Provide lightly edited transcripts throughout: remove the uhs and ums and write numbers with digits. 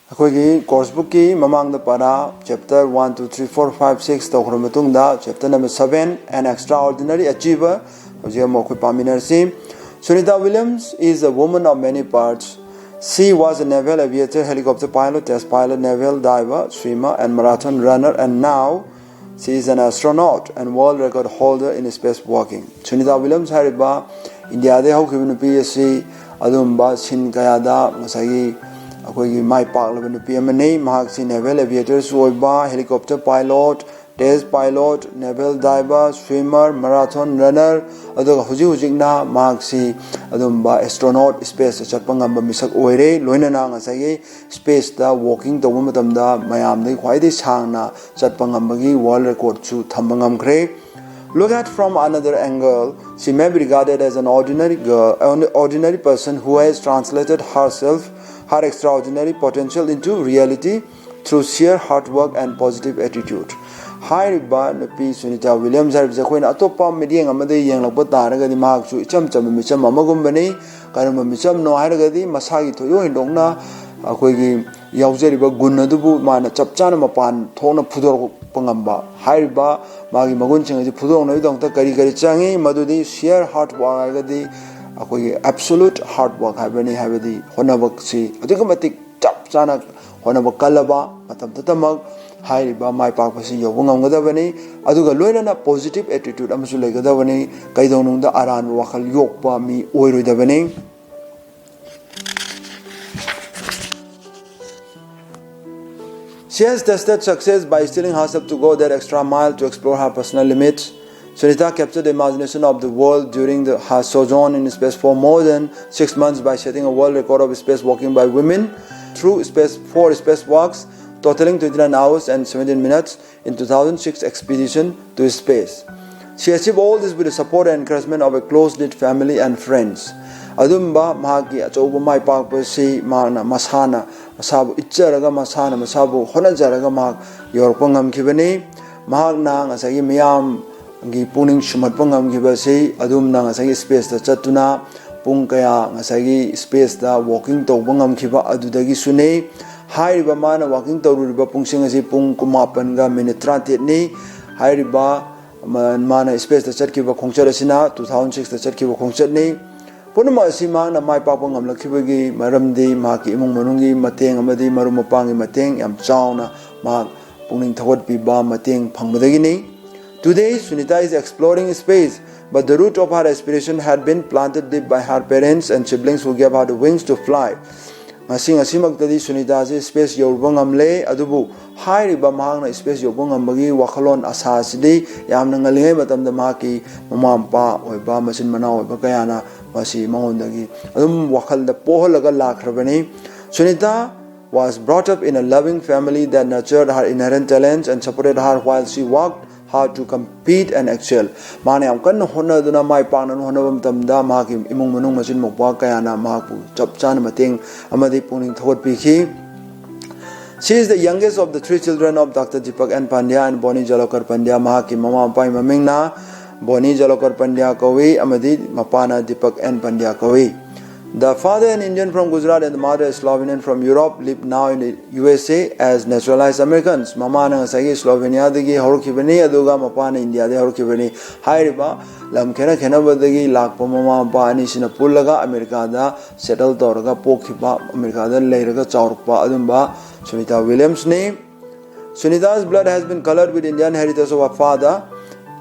Akoigi course book ki mamang da para chapter 1 2 3 4 5 6 to khrom tung da chapter number 7 an extraordinary achiever ojemo khoi paminer si Sunita Williams is a woman of many parts. She was a naval aviator, helicopter pilot, test pilot, naval diver, swimmer and marathon runner, and now she is an astronaut and world record holder in spacewalking. Sunita Williams hariba India de hokibnu PSC adumba sin kayada ngasagi akoigi mai paklaba nupi amane mahak si naval aviator soiba helicopter pilot test pilot naval diver swimmer marathon runner aduga hujikna mahak si adumba astronaut space chatpangamba misak oire loinana ngasagi space da walking to matamda mayam dei khwaidei sangna chatpangambagi world record chu thambangam khre. Look at from another angle, she may be regarded as an ordinary girl, an ordinary person who has translated herself, her extraordinary potential into reality through sheer hard work and positive attitude. Hi riba nupi Sunita Williams haribse khoina atopa mediang amade yenglakpa taragadi mahak chu icham cham micham amagumbani karama micham no haragadi masagi thoyo hindongna akoigi yaujariba gun adubu mana chapchana mapan thona phudor pangamba hariba magi magun chingaji phudor noi dongta kari kari changi madudi sheer hard work agadi akoigi absolute hard work habani habadi honabak si adugamatik chapchana honabak kalaba matam tatamak hariba mai pakpasi yobungam gadabani aduga loinana positive attitude amasu legadabani kaidonungda aran wakal yokpa mi oiroidabani. She has tested success by steeling herself to go that extra mile to explore her personal limits. Sunita captured the imagination of the world during her sojourn in space for more than 6 months by setting a world record of spacewalking by women through 4 spacewalks, totaling 29 hours and 17 minutes in 2006 expedition to space. She achieved all this with the support and encouragement of a close-knit family and friends. Adumba mahagi achoba mai pakpasi mana masana masabu icharaga masana masabu honajaraga mahak yorpangam kibani mahak na ngasagi miyam gi puning sumatpangam kibasi adumna ngasagi space da chatuna pung kaya ngasagi space da walking tawbangam kiba adudagi sune hairiba mana walking tawriba pungsing asi pung kumapan ga minute 30 ni hairiba mana space da chatkiba khongchar asina 2006 da chatkiba khongchat ni Punama Sima na mai papang am lakibagi maramdi maki imong manungi mateng amadi marum mapangi mateng yam chauna mak pungning thawat piba mateng phangmadagini. Today Sunita is exploring space, but the root of her aspiration had been planted deep by her parents and siblings who gave her the wings to fly. Masing asimaktadi Sunita se space yorbang amle adubu hairiba mahangna space yorbang ambagi wakhalon asasidi yamna ngalingai matamda maki mamampa oiba masin mana oiba kayana masi mangondagi adum wakhalda poholaga lakhrabani. Sunita was brought up in a loving family that nurtured her inherent talents and supported her while she worked hard to compete and excel. Mane am kan honna duna mai pangnan honna bam tamda maki imong manung masin mokwa kayana maku chapchan mating amadi puning thawat pikhi. She is the youngest of the 3 children of Dr. Deepak N. Pandya and Boni Jalokar Pandya. Mahaki mama pai mamingna Boni Jalokar Pandya kawi amadi mapana Deepak N. Pandya kawi. The father an Indian from Gujarat and the mother a Slovenian from Europe live now in the USA as naturalized Americans. Mama na ngasagi Slovenia dagi horukibani aduga mapana India de horukibani. Hairiba lam khena badagi lakpa mama pa ani sina pullaga America da settle toraga pokhiba America da leiraga chaurpa adumba Sunita Williams name. Sunita's blood has been colored with Indian heritage of her father,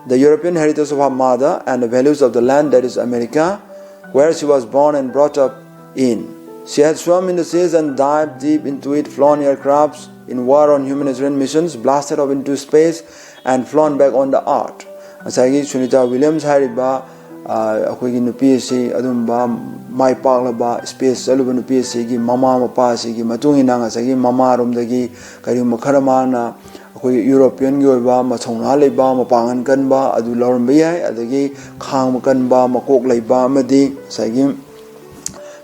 the European heritage of her mother, and the values of the land that is America, where she was born and brought up in. She had swum in the seas and dived deep into it, flown aircrafts in war on humanitarian missions, blasted off into space, and flown back on the earth. Asagi Sunita Williams hariba akoigi nupi si adumba mai paklaba space aluba nupi si gi mama mapa si gi matungi nanga sagi mama romdagi kari makharama na akoigi European gi oiba machongna leiba mapangan kanba adu loramba yai adagi khang kanba makok leiba amadi sagi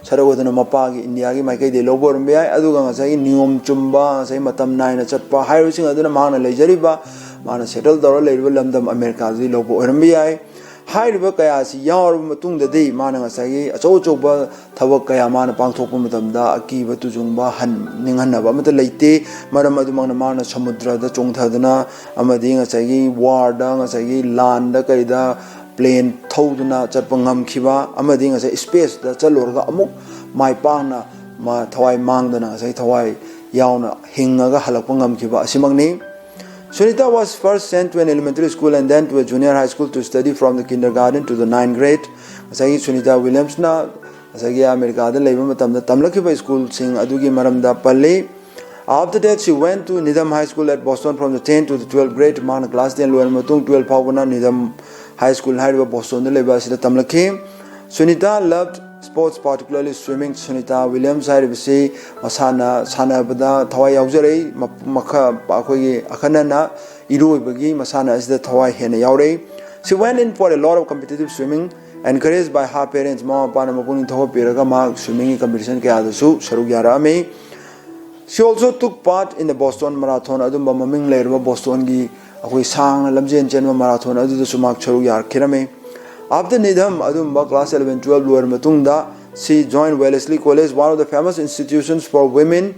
saragodana mapa gi India gi maikai de loboramba yai aduga sagi niyom chumba sagi matam naina chatpa hairusing aduna mana leijariba mana settle dora leiba lamdam America gi lobo oramba yai Hairiba kaya si yaur matungda di mana ngasai acho-choba thawak kaya mana pangthokpa matamda akiba tujungba ninghanaba mata leite maram adumangna mana samudrada chongthadana amadi ngasai warda ngasai landa kaida plane thoduna chatpa ngamkhiba amadi ngasai space da chalorga amuk maipangna ma thawai mangdana ngasai thawai yauna hingaga halakpa ngamkhiba asimangni. Sunita was first sent to an elementary school and then to a junior high school to study from the kindergarten to the 9th grade. Asagi Sunita Williams na asagi America da leiba matamda tamlakiba school sing adugi maramda palle. After that she went to Nidham High School at Boston from the 10th to the 12th grade. Mana class 10 lower matung 12 pawna Nidham High School haiba Boston da leiba sida tamlaki. Sunita loved sports, particularly swimming. Sunita Williams hairibisi masana sanabada thawai yaujare makha akhoi akhanana iroibagi masana asida thawai hena yaure. She went in for a lot of competitive swimming, encouraged by her parents. Mama pana mapuning thawa piraga ma swimming competition ke adasu saruk yarame. She also took part in the Boston Marathon. Adumba maming leirba Boston gi akhoi sang lamjen chenma marathon adu sumak saruk yar khirame. After Nidham Adumba class 11-12 lower matungda, she joined Wellesley College, one of the famous institutions for women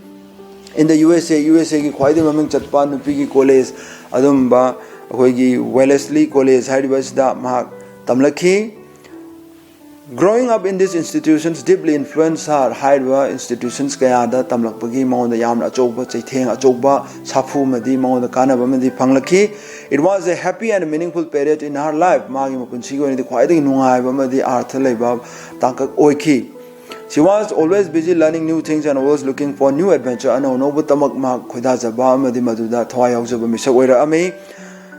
in the USA. USA ki khwaidi maming chatpa nupi ki college Adumba akhoi Wellesley College haidibasda mahak tamlaki. Growing up in these institutions deeply influenced her. Haidwa institutions kayada tamlakpagi maonda yamna achokba chaitheng achokba sapu madi maonda kanaba madi phanglaki. It was a happy and meaningful period in her life. Magi mapunchi go ni khwaidagi nungaiba madi artha leiba tangkak oiki. She was always busy learning new things and always looking for new adventure. Ano no butamak ma khoida jaba madi maduda thawai yaujaba misak oira ami.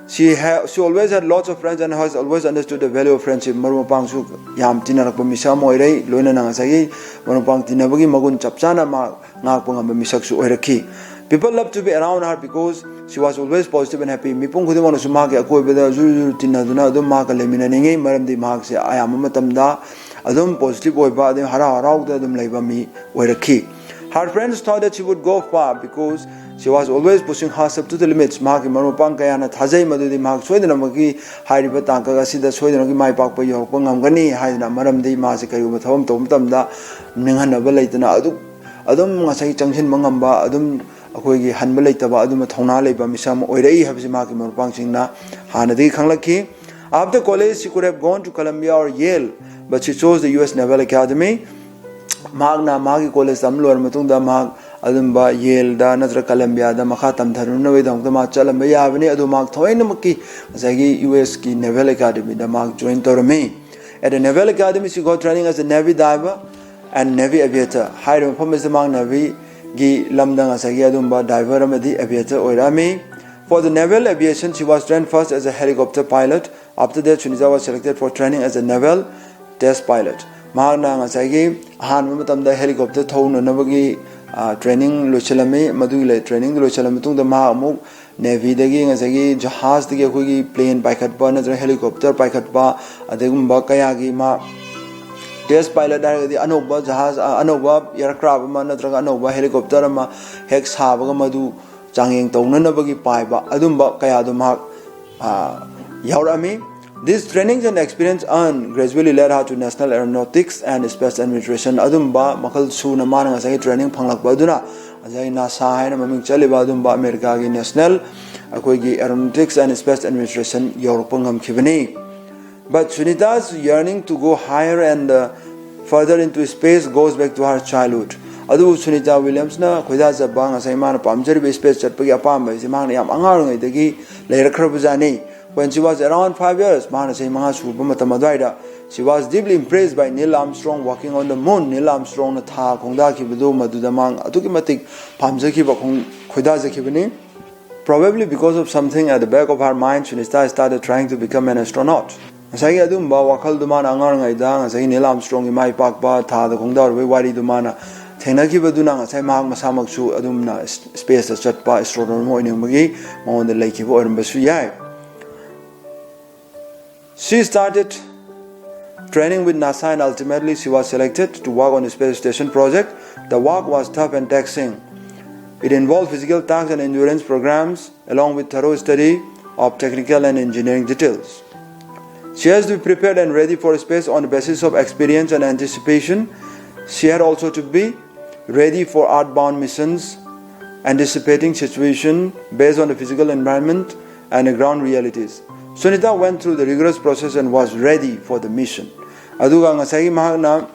She always had lots of friends and has always understood the value of friendship. Marumapang su yam tinarakpa misa moirei loina nangasagi marumapang tinabagi magun chapchana ma ngakpang amba misak su oiraki. People loved to be around her because she was always positive and happy. Mipung khudimang su ma ke akoibada zuru tinaduna adum ma ka lemina ningi maramdi ma se ayam matamda adum positive oiba adum hara harauda adum leiba mi oiraki. Her friends thought that she would go far because she was always pushing herself to the limits. Mahaki marupang kaya na thajai madudi mahak soidana magi hairiba tangka asida soidana gi mai pakpa yorokpa ngamgani haidana maramdi ma se kariba thawam tom tamda ninghanaba leitana adum ngasai changsin mangamba adum akhoi gi hanba leitaba adum thongna leiba misam oirei habsi mahaki marupang singna hanadi khanglaki. After college she could have gone to Columbia or Yale, but she chose the US Naval Academy. Magna Magi College Samlor Matunda Mag Adumba Yale da Natra Columbia da Makatam Taruna Vedam the Machalamba Yavani Adumak Toinamaki Zagi US Ki Naval Academy the Mag joined Torame. At the Naval Academy she got training as a Navy diver and Navy aviator. Hired from Mr. Mang Navy Gi Lamdang Asagi Adumba diver Amadi aviator Oirami. For the naval aviation she was trained first as a helicopter pilot. After that Sunita was selected for training as a naval test pilot. Magna ngasai han matamda helicopter thona nabagi training loichalame madugile training loichalame tungda ma amuk navy dagi ngasai jahaz dagi akhoi plane paikhatpa natra helicopter paikhatpa adegumba kayagi ma test pilot dagi anoba jahaz anoba aircraft ma natra anoba helicopter ma hek sabaga madu changyeng tawna nabagi paiba adumba kaya duma yaurami. These trainings and experience earned gradually led her to National Aeronautics and Space Administration. Adumba makal su na mana ngasai training phanglakpa aduna ajai NASA haina maming chaliba adumba America gi National akhoi gi Aeronautics and Space Administration yorokpa ngamkhibani. But Sunita's yearning to go higher and further into space goes back to her childhood. Adu Sunita Williams na khoida jaba ngasai mana pamjari space chatpagi apamba isi mana yam angarngai dagi leirakharbajani. When she was around 5 years, she was deeply impressed by Neil Armstrong walking on the moon. Neil Armstrong tha khongda khibadu madudamang atukimatik pamjakhiba khoidajakibani. Probably because of something at the back of her mind, Sunita started trying to become an astronaut. Ngasai adumba wakhal dumana angarngai da ngasai Neil Armstrong mai pakpa tha da khongda roi wari dumana thengnakhibaduna ngasai mahak masamaksu adumna space da chatpa astronomer oinengmagi maonda laikhiba oirambasu yai. She started training with NASA and ultimately she was selected to work on the space station project. The work was tough and taxing. It involved physical tasks and endurance programs along with thorough study of technical and engineering details. She has to be prepared and ready for space on the basis of experience and anticipation. She had also to be ready for earthbound missions, anticipating situation based on the physical environment and the ground realities. Sunita went through the rigorous process and was ready for the mission. Aduga ngasai mahakna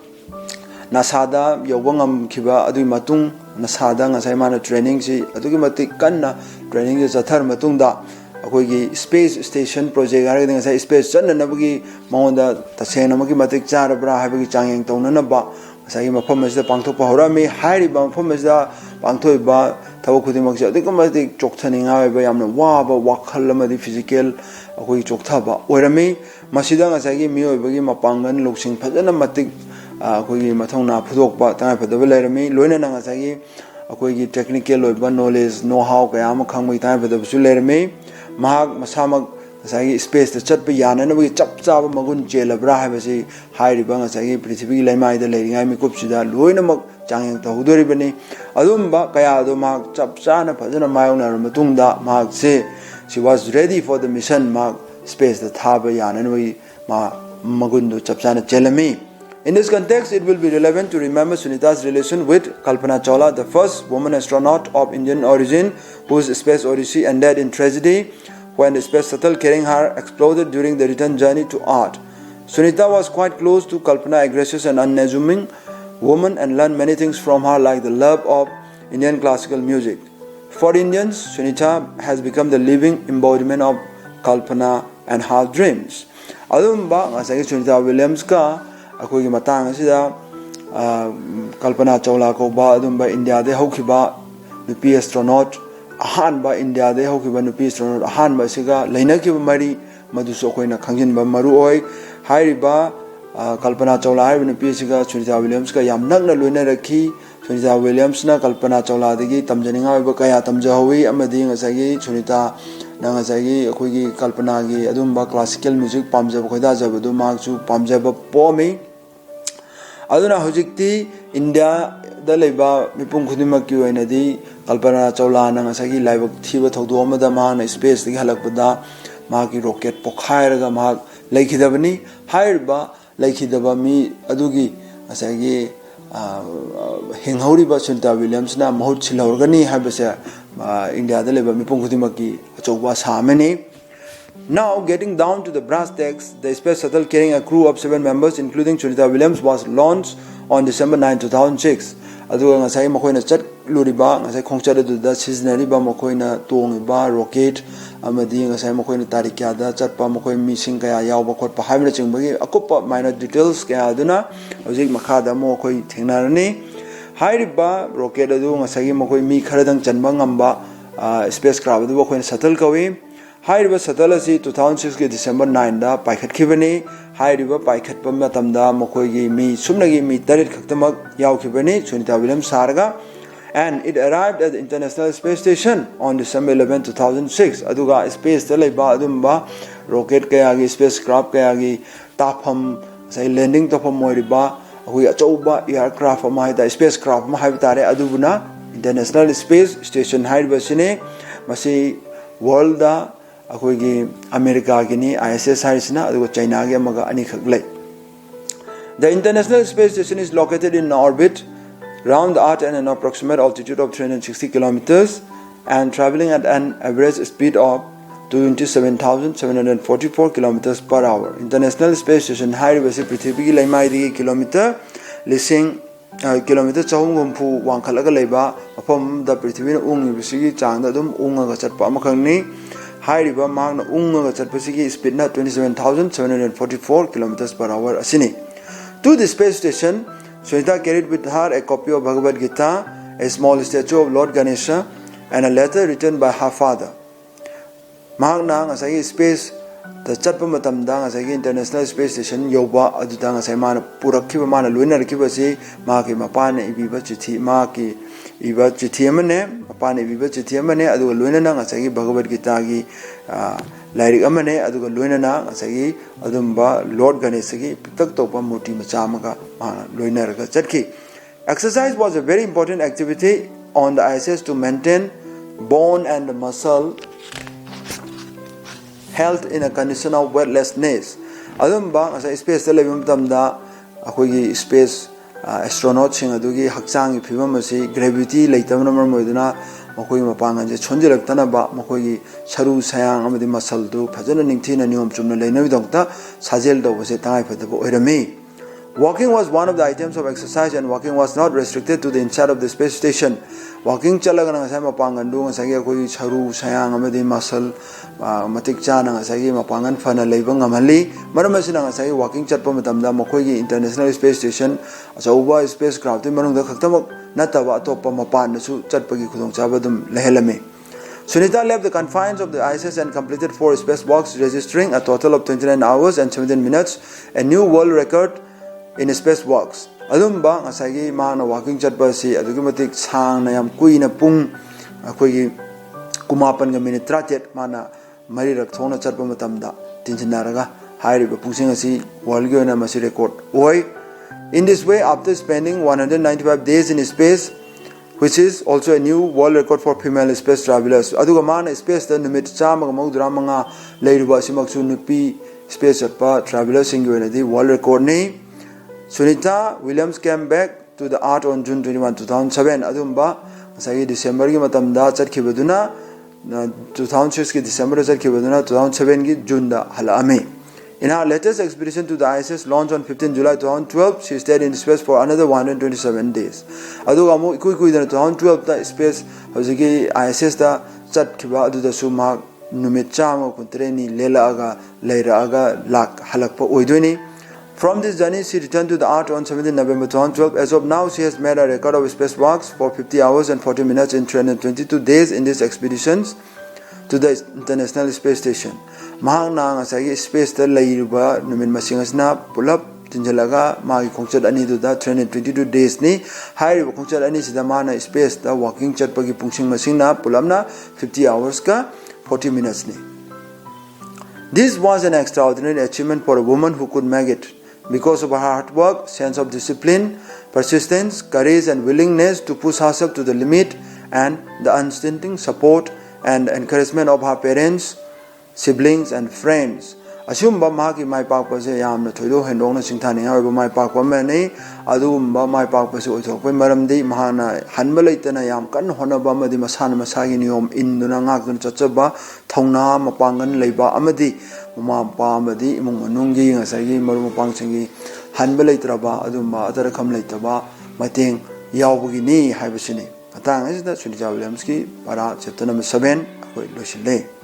nasada yawangam kiba adu matung nasada ngasai mana training si adugi matik kanna training is athar matung da akoi space station project har ga ngasai space channa nabagi maonda tasena magi matik chara bra habagi changyang tawna na ba ngasai mafam asida pangthokpa horami hairi ba mafam asida pangthoi ba thawak khudimak se adugi matik chokthani ba yamna wa ba wakhal amadi physical akoi choktha oirami masida ngasai miyoi bagi mapangan loksing phajana matik akoi mathongna phudokpa tangai phadaba lairami loina na ngasai akoi technical oiba knowledge know how kaya ma khangmai tangai phadaba su lairami mahak masamak ngasai space ta chatpa yana na bagi chap chaba magun chelabra habasi hairiba ngasai prithvi laimai da leiringai mi kupsida loina mak changyang tahudori bani adumba kaya do mahak chap chana phajana mayona matungda mahak se she was ready for the mission mahak space the thaba yana na bagi ma magundu chap chana chelami. In this context, it will be relevant to remember Sunita's relation with Kalpana Chawla, the first woman astronaut of Indian origin whose space odyssey ended in tragedy when the space shuttle carrying her exploded during the return journey to Earth. Sunita was quite close to Kalpana, a gracious and unassuming woman, and learned many things from her, like the love of Indian classical music. For Indians, Sunita has become the living embodiment of Kalpana and her dreams. Adumba ngasai Sunita Williams ka akoi matang asida Kalpana Chawla ko ba adumba India de hokiba nupi astronaut ahan ba India de hokiba nupi astronaut ahan ba siga lainaki mari maduso koina khangjin ba maru oi hairiba Kalpana Chawla hai nupi siga Sunita Williams ka yam nakna loina rakhi. Sunita Williams na Kalpana Chawla degi tamjaninga ba kaya tamjahawi amadi ngasagi Sunita na ngasagi akoi Kalpana gi adumba classical music pamjaba khoida jabadu makchu pamjaba pomi aduna hojikti India da leba mipum khudima ki oina di Kalpana Chawla na ngasagi laibak thiba thodu amada ma na space dagi halakpada ma ki rocket pokhairaga ma laikhidabani hairba laikhidaba mi adugi ngasagi henghauri ba Sunita Williams na mahut chilhorgani habase India da leba mipum khudima ki achokwa samani. Now, getting down to the brass tacks, the space shuttle carrying a crew of 7 members, including Sunita Williams, was launched on December 9, 2006. Aduga ngasai makoina chat luriba ngasai khongchat aduda siznariba makoina tongiba rocket amadi ngasai makoina tarikya da chatpa makoi mising kaya yawba khotpa haibna chingbagi akupa minor details kaya aduna hojik makhada mo khoi thengnarani hairiba rocket adu ngasai makoi mi kharadang chanba ngamba spacecraft adu makoina shuttle kawi. Hairiba shuttle asi 2006 ke December 9 da paikhat khibani hairiba paikhat pam matamda mokoi gi mi sumnagi mi tarit khaktamak yaw khibani Sunita Williams sarga, and it arrived at the International Space Station on December 11, 2006. Aduga space da laiba adumba rocket kaya gi spacecraft kaya gi tafam sai landing tafam moiriba hui achouba aircraft ma haida spacecraft ma haibtare adubuna International Space Station hairiba sine masi world da akoi America gini ISS harisna adugo China ge amaga ani khaglai. The International Space Station is located in orbit around the Earth at an approximate altitude of 360 kilometers and traveling at an average speed of 27,744 kilometers per hour. International Space Station hairibasi prithvi gi laimai di kilometer lising kilometer chahum gumpu wangkhalaga leiba mafam da prithvi na ungi bisi chang da dum unga ga chatpa amakhangni hairiba magna unga ga chatpasigi speed na 27,744 kilometers per hour asini. To the space station, Sunita carried with her a copy of Bhagavad Gita, a small statue of Lord Ganesha, and a letter written by her father. Magna ngasai space the chatpa matamda ngasai International Space Station yoba aduda ngasai mana purakhiba mana luina rakhiba si maki mapane ibiba chithi maki iba chithi amane mapane ibiba chithi amane aduga luina na ngasai Bhagavad Gita gi lairik amane aduga luina na ngasai adumba Lord Ganesha gi pitak topa murti macha amaga luina raga chatki. Exercise was a very important activity on the ISS to maintain bone and muscle health in a condition of weightlessness. adum ba asa space ta lebim tamda akoi space astronaut sing adugi hakchang phibam asi gravity leitamna moiduna makoi mapangan je chonjelaktana ba makoi saru sayang amadi muscle du phajana ningthina niom chumna leina bidongta sajel do bose tangai phadabo oirami. Walking was one of the items of exercise, and walking was not restricted to the inside of the space station. Walking chalaga nga sai mapangan du nga sai akoi saru sayang amadi muscle matik cha nga sai mapangan fana leiba ngamali maramasina nga sai walking chatpa matamda makoi gi international space station achauba spacecraft manungda khaktamak nataba atoppa mapan su chatpagi khudong chaba dum lehelame. Sunita left the confines of the ISS and completed 4 spacewalks, registering a total of 29 hours and 17 minutes, a new world record in spacewalks. Adumba ngasagi mana walking chatpa si adugi matik sang na yam kuina pung akoi kumapan ga minute 37 mana mari rak thona chatpa matamda tinjinaraga hairiba pungsing asi world gi na masi record oi. In this way, after spending 195 days in space, which is also a new world record for female space travelers, aduga mana space da numit chama ga maudra manga leiruba simaksu nupi space chatpa travelers singi di world record ni. Sunita Williams came back to the Earth on June 21, 2007. Adumba sai December gi matamda chatkibaduna 2006 ki December chatkibaduna 2007 gi June da halame. In her latest expedition to the ISS launched on 15 July 2012, she stayed in space for another 127 days. Aduga mu ikui da 2012 da space hojigi ISS da chatkiba adu da suma numit chama kuntreni lela aga leira aga lak halakpa oidoni. From this journey, she returned to the Earth on 17 November 2012. As of now, she has made a record of spacewalks for 50 hours and 40 minutes in 322 days in these expeditions to the International Space Station. Mahang na nga sa space ta layruba numin masingas na pulap tinjalaga magi kongchat ani do da 322 days ni hairiba kongchat ani sida mana space ta walking chat pagi pungsing masing na pulam na 50 hours ka 40 minutes ni. This was an extraordinary achievement for a woman who could make it because of her hard work, sense of discipline, persistence, courage and willingness to push herself to the limit, and the unstinting support and encouragement of her parents, siblings and friends. Asumba mahaki mai pakpa se yamna thoido hendong na singthani hariba mai pakpa mani adumba mai pakpa se oithokpai maramdi mahana hanba leitana yam kan honaba amadi masana masagi niyom induna ngakdun chachaba thongna mapangan leiba amadi mama pa amadi imung manunggi ngasagi maru mapangsingi hanba leitraba adumba atarakam leitaba mateng yawbagi ni haibasini atang asida Sunita Williams ki para chapter number 7 akoi loisile.